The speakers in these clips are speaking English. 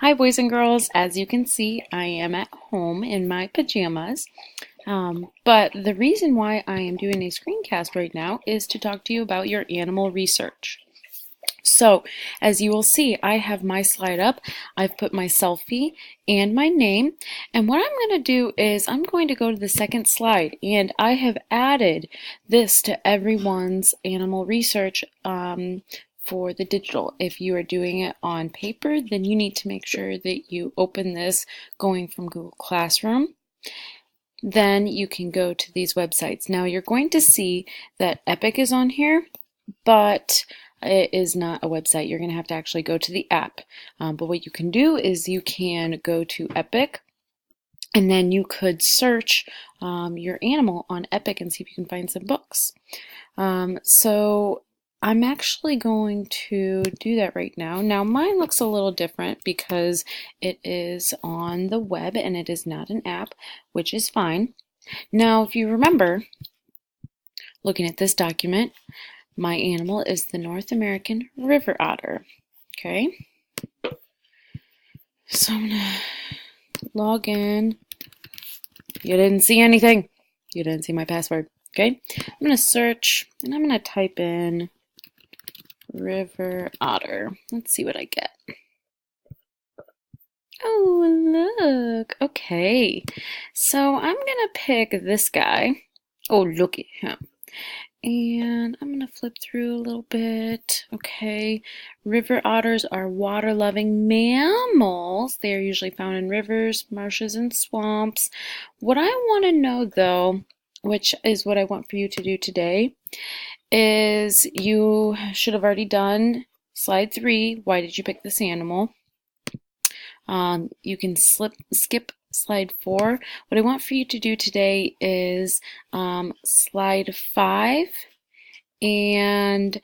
Hi, boys and girls. As you can see, I am at home in my pajamas. But the reason why I am doing a screencast right now is to talk to you about your animal research. So, as you will see, I have my slide up. I've put my selfie and my name. And what I'm going to do is I'm going to go to the second slide, and I have added this to everyone's animal research for the digital. If you are doing it on paper, then you need to make sure that you open this going from Google Classroom. Then you can go to these websites. Now you're going to see that Epic is on here, but it is not a website. You're going to have to actually go to the app. But what you can do is you can go to Epic, and then you could search your animal on Epic and see if you can find some books. So I'm actually going to do that right now. Now mine looks a little different because it is on the web and it is not an app, which is fine. Now if you remember, looking at this document, my animal is the North American river otter. Okay, so I'm gonna log in. You didn't see anything. You didn't see my password. Okay, I'm gonna search and I'm gonna type in river otter. Let's see what I get. Oh, look. Okay, so I'm gonna pick this guy. Oh, look at him. And I'm going to flip through a little bit. Okay, river otters are water-loving mammals. They are usually found in rivers, marshes, and swamps. What I want to know, though, which is what I want for you to do today, is you should have already done slide 3. Why did you pick this animal? You can skip slide 4. What I want for you to do today is slide 5 and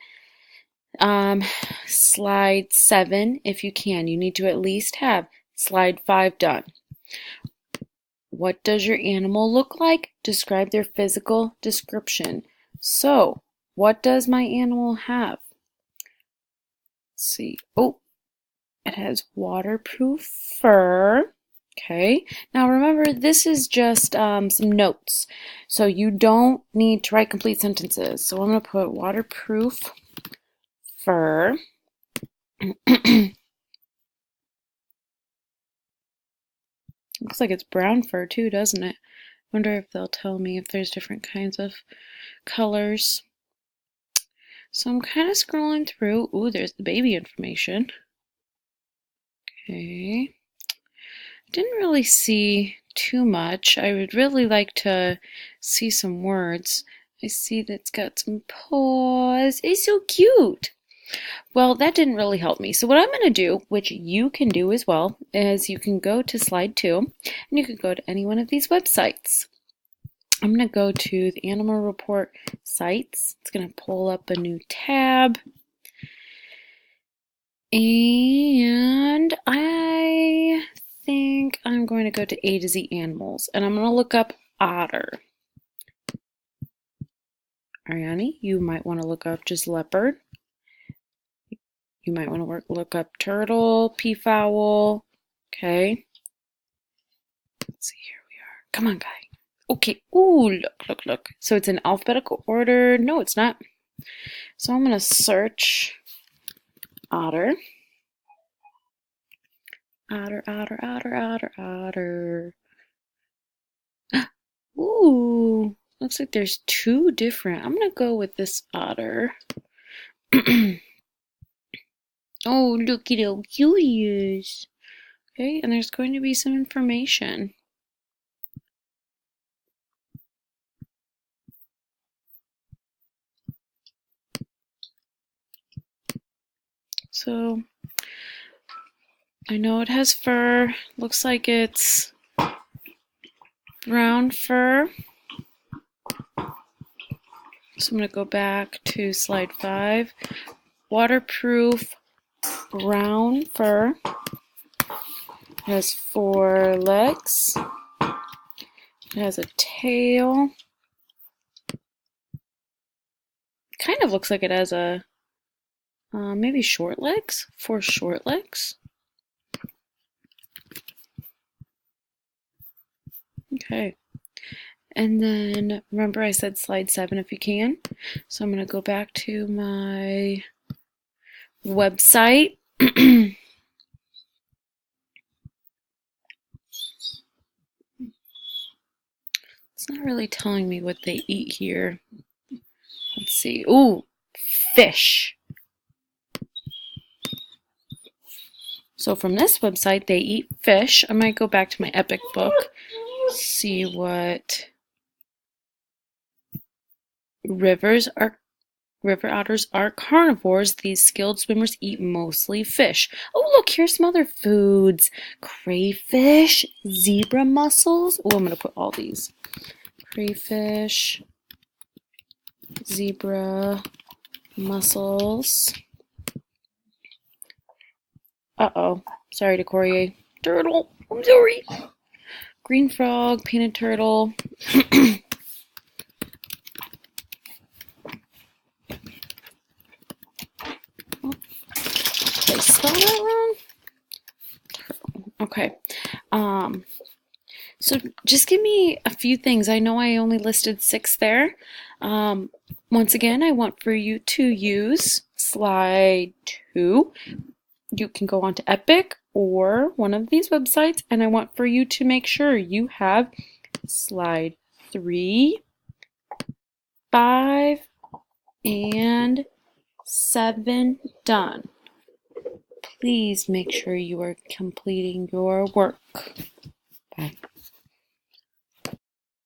slide 7 if you can. You need to at least have slide 5 done. What does your animal look like? Describe their physical description. So, what does my animal have? Let's see. Oh, it has waterproof fur. Okay, now remember this is just some notes, so you don't need to write complete sentences. So I'm going to put waterproof fur. Looks like it's brown fur too, doesn't it? Wonder if they'll tell me if there's different kinds of colors. So I'm kind of scrolling through. Ooh, there's the baby information. Okay. Didn't really see too much. I would really like to see some words. I see that it's got some paws. It's so cute. Well, that didn't really help me. So what I'm going to do, which you can do as well, is you can go to slide 2, and you can go to any one of these websites. I'm going to go to the Animal Report sites. It's going to pull up a new tab. And I think I'm going to go to A to Z Animals, and I'm going to look up otter. Ariane, you might want to look up just leopard. You might want to look up turtle, peafowl. Okay. Let's see, here we are. Come on, guy. Okay. Ooh, look. So it's in alphabetical order. No, it's not. So I'm going to search otter. Otter. Ooh, looks like there's 2 different. I'm going to go with this otter. Oh, look at how cute he is. Okay, and there's going to be some information. So, I know it has fur. Looks like it's brown fur. So I'm going to go back to slide 5. Waterproof brown fur. It has 4 legs. It has a tail. Kind of looks like it has a maybe short legs. 4 short legs. Okay. And then remember I said slide 7 if you can. So I'm going to go back to my website. It's not really telling me what they eat here. Let's see. Ooh, fish. So from this website, they eat fish. I might go back to my Epic book, see what river otters are carnivores. These skilled swimmers eat mostly fish. Oh, look, here's some other foods. Crayfish, zebra mussels. Oh, I'm going to put all these. Crayfish, zebra mussels. Uh-oh. Sorry, Decoria. Turtle. I'm sorry. Green frog, painted turtle. Did I spell that wrong? Turtle. Okay. So just give me a few things. I know I only listed 6 there. Once again, I want for you to use slide 2. You can go onto Epic or one of these websites, and I want for you to make sure you have slide 3, 5, and 7 done. Please make sure you are completing your work.